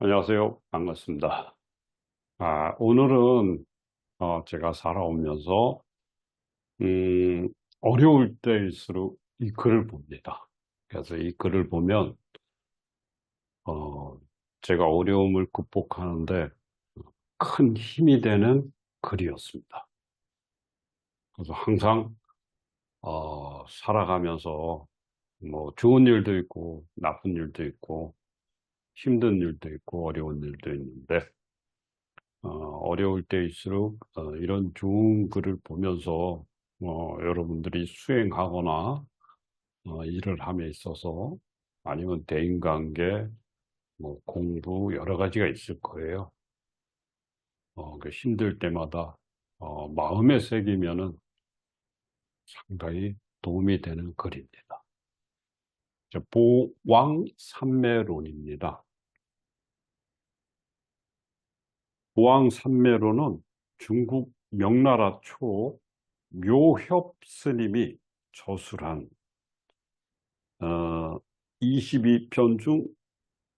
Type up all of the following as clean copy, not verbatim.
안녕하세요. 반갑습니다. 오늘은 제가 살아오면서 음, 어려울 때일수록 이 글을 봅니다. 그래서 이 글을 보면 어, 제가 어려움을 극복하는데 큰 힘이 되는 글이었습니다. 그래서 항상 살아가면서 뭐 좋은 일도 있고 나쁜 일도 있고 힘든 일도 있고 어려운 일도 있는데 어려울 때일수록 이런 좋은 글을 보면서 여러분들이 수행하거나 일을 함에 있어서 아니면 대인관계, 뭐 공부 여러 가지가 있을 거예요. 그 힘들 때마다 마음에 새기면은 상당히 도움이 되는 글입니다. 보왕산매론입니다. 보왕산매론은 중국 명나라 초 묘협 스님이 저술한 22편 중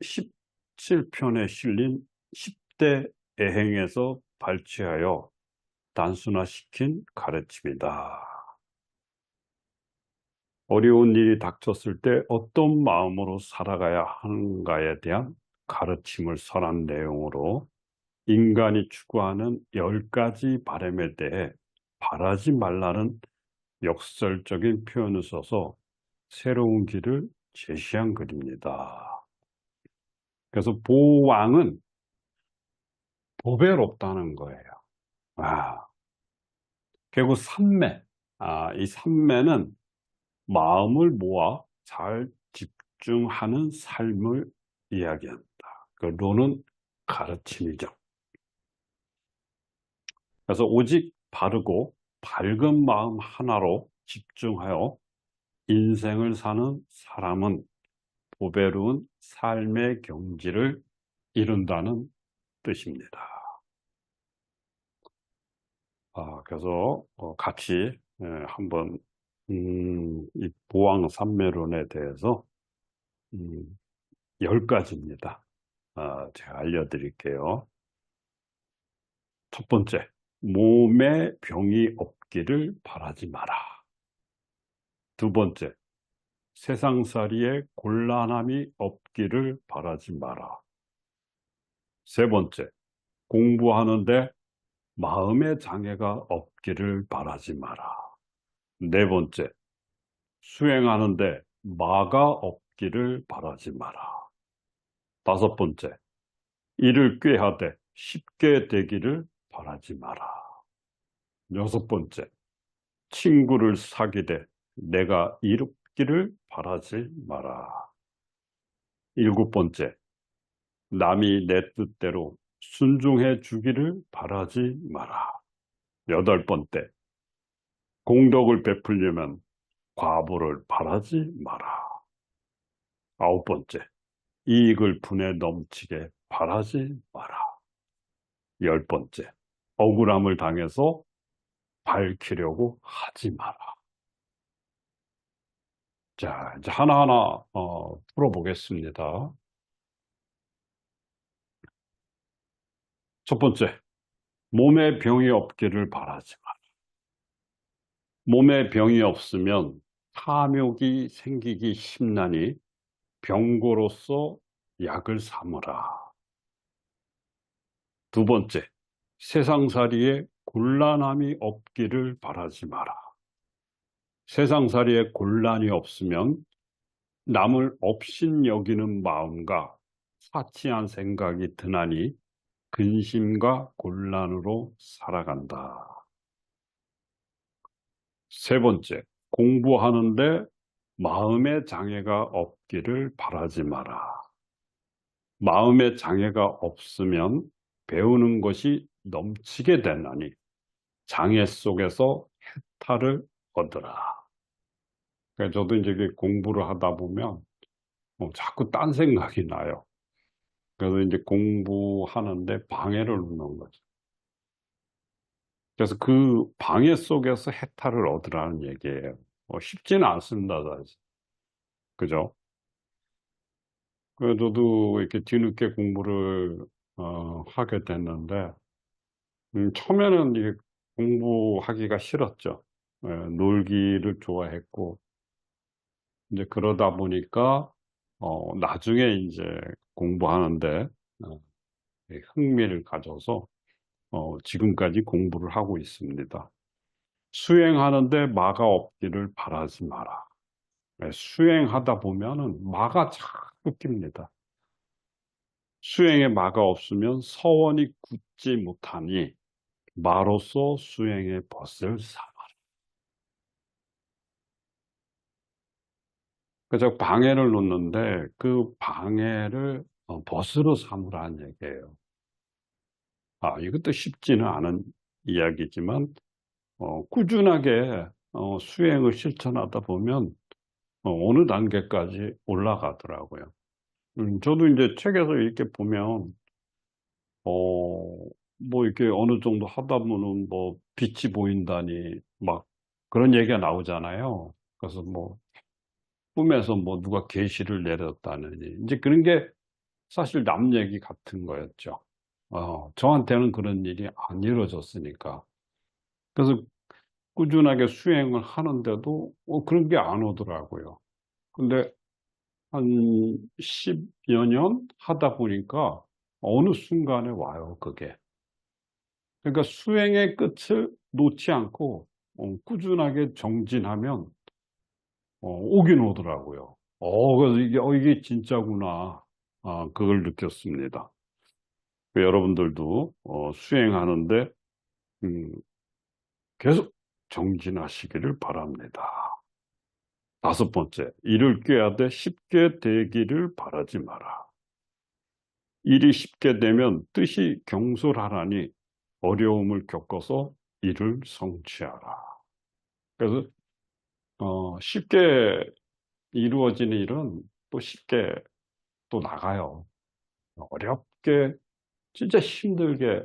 17편에 실린 10대 애행에서 발췌하여 단순화시킨 가르침이다. 어려운 일이 닥쳤을 때 어떤 마음으로 살아가야 하는가에 대한 가르침을 설한 내용으로 인간이 추구하는 10가지 바람에 대해 바라지 말라는 역설적인 표현을 써서 새로운 길을 제시한 글입니다. 그래서 보왕은 보배롭다는 거예요. 아, 그리고 삼매. 이 삼매는 마음을 모아 잘 집중하는 삶을 이야기한다. 그 론은 가르침이죠. 그래서 오직 바르고 밝은 마음 하나로 집중하여 인생을 사는 사람은 보배로운 삶의 경지를 이룬다는 뜻입니다. 그래서 같이 한번 이 보왕산매론에 대해서 음, 10가지입니다. 제가 알려드릴게요. 첫 번째, 몸에 병이 없기를 바라지 마라. 두 번째, 세상살이에 곤란함이 없기를 바라지 마라. 세 번째, 공부하는데 마음의 장애가 없기를 바라지 마라. 네 번째, 수행하는데 마가 없기를 바라지 마라. 다섯 번째, 이를 꾀하되 쉽게 되기를 바라지 마라. 여섯 번째, 친구를 사귀되 내가 이롭기를 바라지 마라. 일곱 번째, 남이 내 뜻대로 순종해 주기를 바라지 마라. 여덟 번째, 공덕을 베풀려면 과보를 바라지 마라. 아홉 번째, 이익을 분에 넘치게 바라지 마라. 열 번째, 억울함을 당해서 밝히려고 하지 마라. 자, 이제 하나하나 풀어보겠습니다. 첫 번째, 몸에 병이 없기를 바라지 마라. 몸에 병이 없으면 탐욕이 생기기 쉽나니 병고로서 약을 삼으라. 두 번째, 세상살이에 곤란함이 없기를 바라지 마라. 세상살이에 곤란이 없으면 남을 업신 여기는 마음과 사치한 생각이 드나니 근심과 곤란으로 살아간다. 세 번째, 공부하는데 마음의 장애가 없기를 바라지 마라. 마음의 장애가 없으면 배우는 것이 넘치게 되나니 장애 속에서 해탈을 얻으라. 그러니까 저도 이제 공부를 하다 보면 자꾸 딴 생각이 나요. 그래서 이제 공부하는데 방해를 놓는 거죠. 그래서 그 방해 속에서 해탈을 얻으라는 얘기예요. 쉽지는 않습니다, 사실. 그죠? 그래서 저도 이렇게 뒤늦게 공부를 하게 됐는데, 처음에는 이게 공부하기가 싫었죠. 놀기를 좋아했고, 이제 그러다 보니까, 나중에 이제 공부하는데, 어, 흥미를 가져서, 지금까지 공부를 하고 있습니다. 수행하는데 마가 없기를 바라지 마라. 수행하다 보면은 마가 자꾸 낍니다. 수행에 마가 없으면 서원이 굳지 못하니 마로서 수행의 벗을 삼아. 그래서 방해를 놓는데 그 방해를 벗으로 삼으라는 얘기예요. 이것도 쉽지는 않은 이야기지만 꾸준하게 수행을 실천하다 보면 어느 단계까지 올라가더라고요. 저도 이제 책에서 이렇게 보면 뭐 이렇게 어느 정도 하다 보면 뭐 빛이 보인다니 막 그런 얘기가 나오잖아요. 그래서 뭐 꿈에서 뭐 누가 계시를 내렸다느니 이제 그런 게 사실 남 얘기 같은 거였죠. 저한테는 그런 일이 안 이루어졌으니까. 그래서 꾸준하게 수행을 하는데도 그런 게 안 오더라고요. 근데 한 10여 년 하다 보니까 어느 순간에 와요, 그게. 그러니까 수행의 끝을 놓지 않고 꾸준하게 정진하면 오긴 오더라고요. 그래서 이게 진짜구나. 그걸 느꼈습니다. 여러분들도 수행하는데 음, 계속 정진하시기를 바랍니다. 다섯 번째, 일을 꾀하되 쉽게 되기를 바라지 마라. 일이 쉽게 되면 뜻이 경솔하라니 어려움을 겪어서 일을 성취하라. 그래서 쉽게 이루어지는 일은 또 쉽게 또 나가요. 어렵게 진짜 힘들게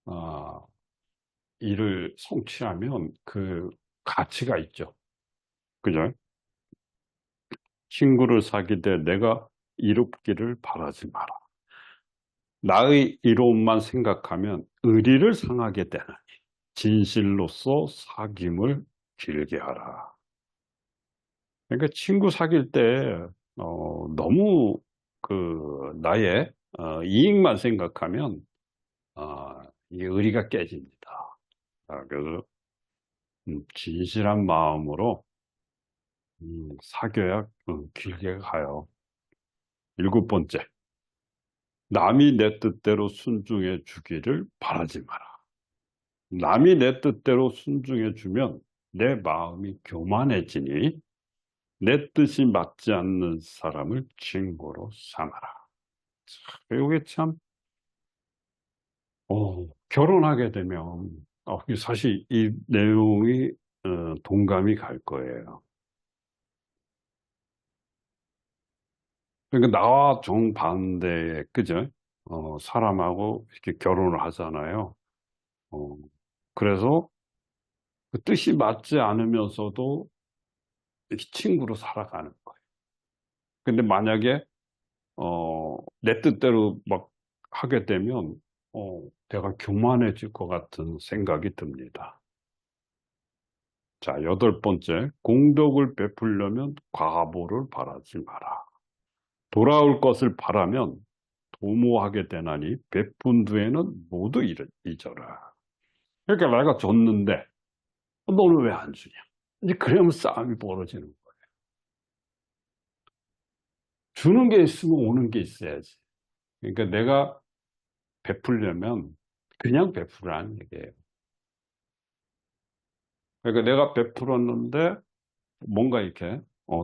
어, 일을 성취하면 그 가치가 있죠. 그죠? 친구를 사귀되 내가 이롭기를 바라지 마라. 나의 이로움만 생각하면 의리를 상하게 되나니 진실로서 사귐을 길게 하라. 그러니까 친구 사귈 때 너무 그 나의 이익만 생각하면 이 의리가 깨집니다. 그래서 진실한 마음으로 사귀어야 길게 가요. 일곱 번째, 남이 내 뜻대로 순종해 주기를 바라지 마라. 남이 내 뜻대로 순종해 주면 내 마음이 교만해지니 내 뜻이 맞지 않는 사람을 친구로 삼아라. 이게 참, 결혼하게 되면, 사실 이 내용이 동감이 갈 거예요. 그러니까 나와 정반대의, 그죠? 사람하고 이렇게 결혼을 하잖아요. 어, 그래서 그 뜻이 맞지 않으면서도 이렇게 친구로 살아가는 거예요. 근데 만약에, 내 뜻대로 막 하게 되면, 내가 교만해질 것 같은 생각이 듭니다. 자, 여덟 번째, 공덕을 베풀려면 과보를 바라지 마라. 돌아올 것을 바라면 도모하게 되나니 베푼 뒤에는 모두 잊어라. 그러니까 내가 줬는데 너는 왜 안 주냐? 이제 그러면 싸움이 벌어지는 거예요. 주는 게 있으면 오는 게 있어야지. 그러니까 내가 베풀려면 그냥 베풀으라는 얘기예요. 그러니까 내가 베풀었는데 뭔가 이렇게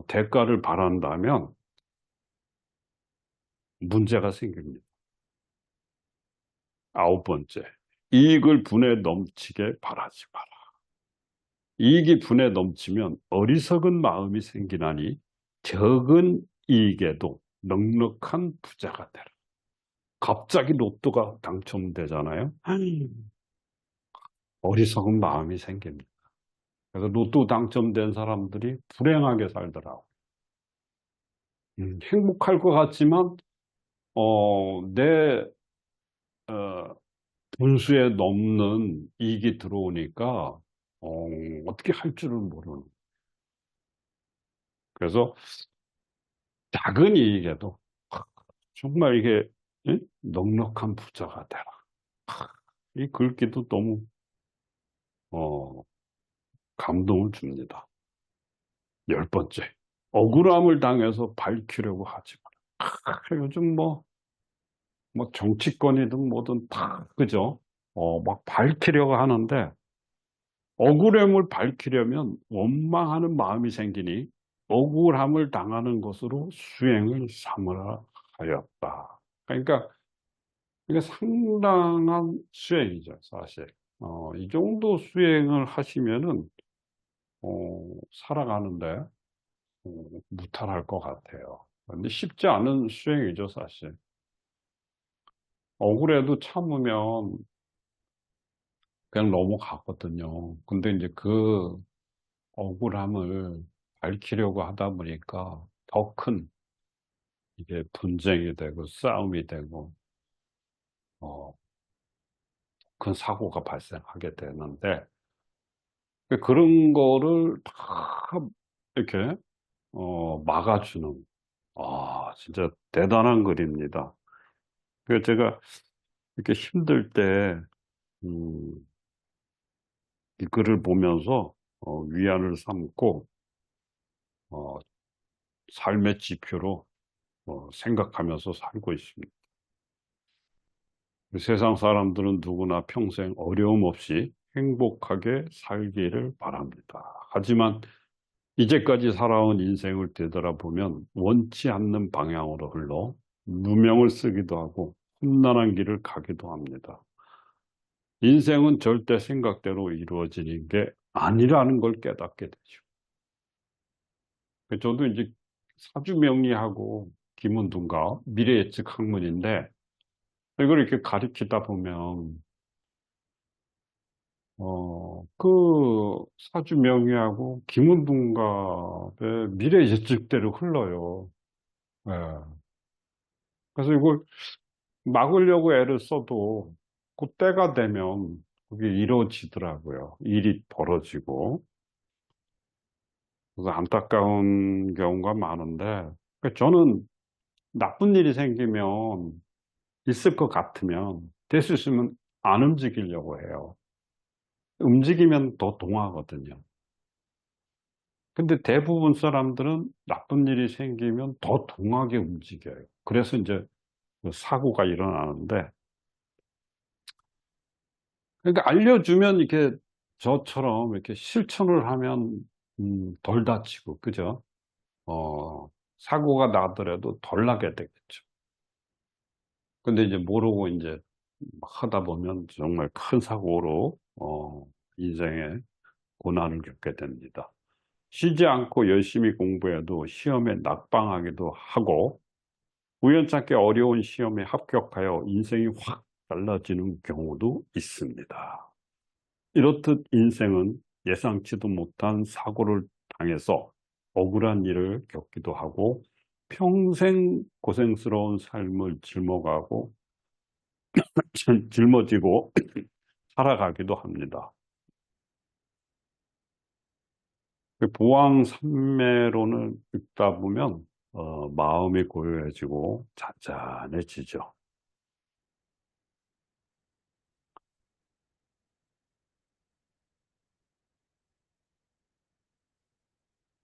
대가를 바란다면 문제가 생깁니다. 아홉 번째, 이익을 분에 넘치게 바라지 마라. 이익이 분에 넘치면 어리석은 마음이 생기나니 적은 이익에도 넉넉한 부자가 되라. 갑자기 로또가 당첨되잖아요. 어리석은 마음이 생깁니다. 그래서 로또 당첨된 사람들이 불행하게 살더라고요. 행복할 것 같지만, 내, 어, 분수에 넘는 이익이 들어오니까, 어떻게 할 줄을 모르는. 그래서 작은 이익에도 정말 이게 넉넉한 부자가 되라. 이 글귀도 너무 어, 감동을 줍니다. 열 번째, 억울함을 당해서 밝히려고 하지 마라. 요즘 뭐 정치권이든 뭐든 다 그죠? 막 밝히려고 하는데 억울함을 밝히려면 원망하는 마음이 생기니 억울함을 당하는 것으로 수행을 삼으라 하였다. 그러니까 이게 상당한 수행이죠, 사실. 이 정도 수행을 하시면은, 살아가는데, 무탈할 것 같아요. 근데 쉽지 않은 수행이죠, 사실. 억울해도 참으면 그냥 넘어가거든요. 근데 이제 그 억울함을 밝히려고 하다 보니까 더 큰, 이게 분쟁이 되고 싸움이 되고, 어, 큰 사고가 발생하게 되는데, 그런 거를 다 이렇게 막아주는, 진짜 대단한 글입니다. 그래서 제가 이렇게 힘들 때, 음, 이 글을 보면서, 위안을 삼고, 어, 삶의 지표로, 생각하면서 살고 있습니다. 세상 사람들은 누구나 평생 어려움 없이 행복하게 살기를 바랍니다. 하지만 이제까지 살아온 인생을 되돌아보면 원치 않는 방향으로 흘러 누명을 쓰기도 하고 험난한 길을 가기도 합니다. 인생은 절대 생각대로 이루어지는 게 아니라는 걸 깨닫게 되죠. 저도 이제 사주명리하고 기문둔가 미래예측 학문인데 이걸 이렇게 가리키다 보면 그 사주명리하고 기문둔갑의 미래예측대로 흘러요. 예. 그래서 이걸 막으려고 애를 써도 그때가 되면 그게 이루어지더라고요. 일이 벌어지고. 그래서 안타까운 경우가 많은데, 그러니까 저는 나쁜 일이 생기면 있을 것 같으면 될 수 있으면 안 움직이려고 해요. 움직이면 더 동하거든요. 근데 대부분 사람들은 나쁜 일이 생기면 더 동하게 움직여요. 그래서 이제 그 사고가 일어나는데, 그러니까 알려주면 이렇게 저처럼 이렇게 실천을 하면 덜 다치고, 그죠? 사고가 나더라도 덜 나게 되겠죠. 근데 이제 모르고 이제 하다 보면 정말 큰 사고로, 인생의 고난을 겪게 됩니다. 쉬지 않고 열심히 공부해도 시험에 낙방하기도 하고, 우연찮게 어려운 시험에 합격하여 인생이 확 달라지는 경우도 있습니다. 이렇듯 인생은 예상치도 못한 사고를 당해서 억울한 일을 겪기도 하고 평생 고생스러운 삶을 짊어지고 살아가기도 합니다. 그 보왕산매론을 읽다 보면 마음이 고요해지고 잔잔해지죠.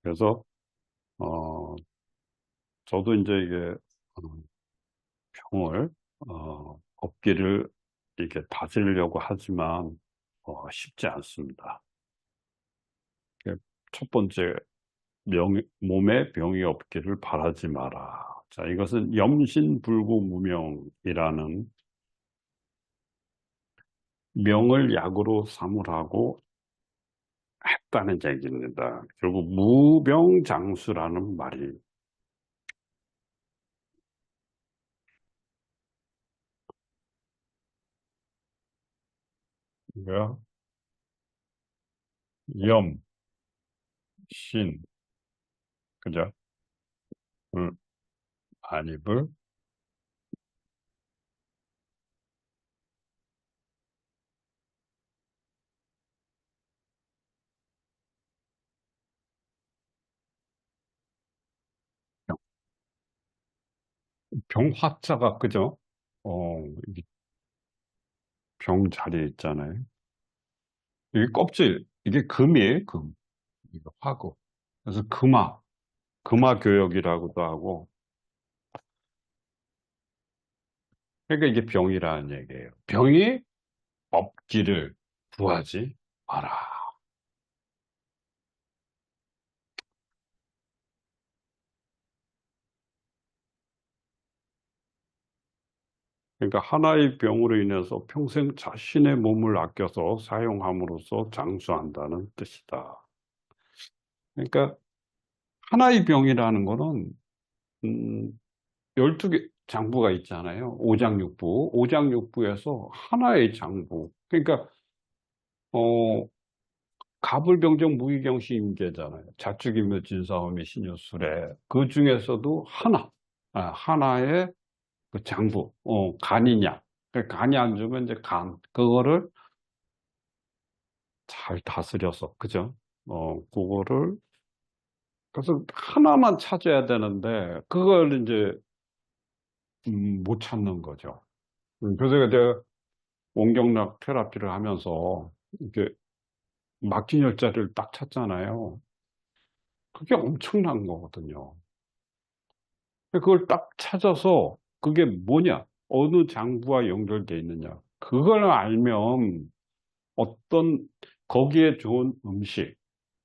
그래서 어, 저도 이제 이게 어, 병을 업기를 이렇게 다스리려고 하지만 쉽지 않습니다. 첫 번째, 몸에 병이 없기를 바라지 마라. 자, 이것은 염신불구무명이라는 명을 약으로 삼으라고 했다는 얘기입니다. 결국 무병장수라는 말이 뭐야? 염, 신, 그죠? 응. 한입을 병, 병화자가 그죠? 이게 병 자리에 있잖아요. 이게 껍질, 이게 금이에요, 금. 이거 화고. 그래서 금화 교역이라고도 하고. 그러니까 이게 병이라는 얘기예요. 병이 없기를 구하지 마라. 그러니까 하나의 병으로 인해서 평생 자신의 몸을 아껴서 사용함으로써 장수한다는 뜻이다. 그러니까 하나의 병이라는 거는 12개 장부가 있잖아요. 오장육부. 오장육부에서 하나의 장부. 그러니까 어 갑을병정 무기경시 임계잖아요. 자축인묘 진사오미 신유술에 그 중에서도 하나의 그 장부, 간이냐. 그 간이 안 좋으면 이제 간 그거를 잘 다스려서 그죠? 그거를 그래서 하나만 찾아야 되는데 그걸 이제 못 찾는 거죠. 그래서 제가 원경락 테라피를 하면서 이렇게 막힌 혈자리를 딱 찾잖아요. 그게 엄청난 거거든요. 그걸 딱 찾아서 그게 뭐냐, 어느 장부와 연결돼 있느냐. 그걸 알면 어떤 거기에 좋은 음식,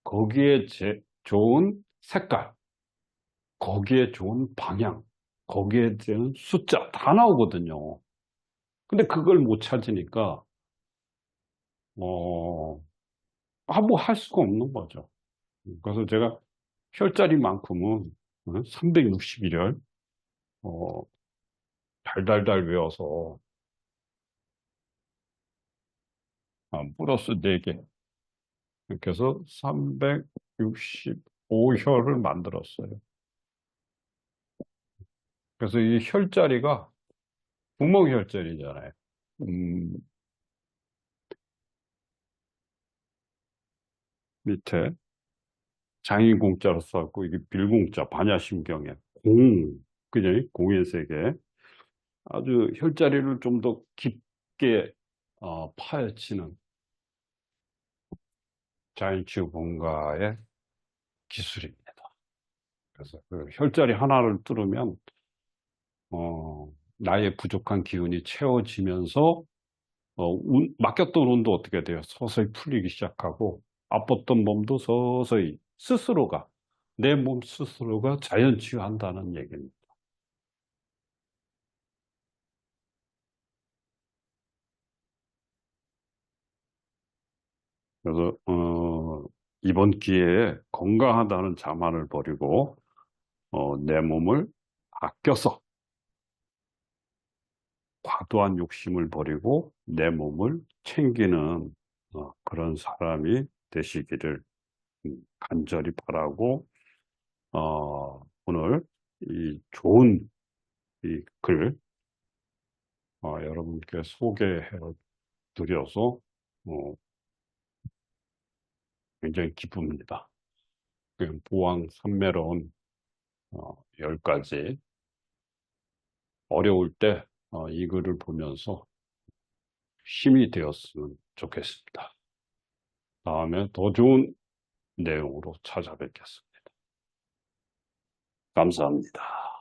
거기에 좋은 색깔, 거기에 좋은 방향, 거기에 대한 숫자 다 나오거든요. 근데 그걸 못 찾으니까 어, 뭐 할 수가 없는 거죠. 그래서 제가 혈자리만큼은 361혈 달달달 외워서 플러스 4개 이렇게 해서 365혈을 만들었어요. 그래서 이 혈자리가 구멍혈자리잖아요. 음, 밑에 장인공자로 써갖고 이게 빌공자 반야심경에 그죠? 공의 세계 아주 혈자리를 좀 더 깊게 파헤치는 자연치유 본가의 기술입니다. 그래서 그 혈자리 하나를 뚫으면 나의 부족한 기운이 채워지면서 맡겼던 운도 어떻게 돼요? 서서히 풀리기 시작하고 아팠던 몸도 서서히 스스로가 내 몸 스스로가 자연치유한다는 얘기입니다. 그래서 이번 기회에 건강하다는 자만을 버리고 내 몸을 아껴서 과도한 욕심을 버리고 내 몸을 챙기는 그런 사람이 되시기를 간절히 바라고 오늘 이 좋은 이 글 여러분께 소개해 드려서 어, 굉장히 기쁩니다. 그 보왕 삼매론 10가지 어려울 때 이 글을 보면서 힘이 되었으면 좋겠습니다. 다음에 더 좋은 내용으로 찾아뵙겠습니다. 감사합니다.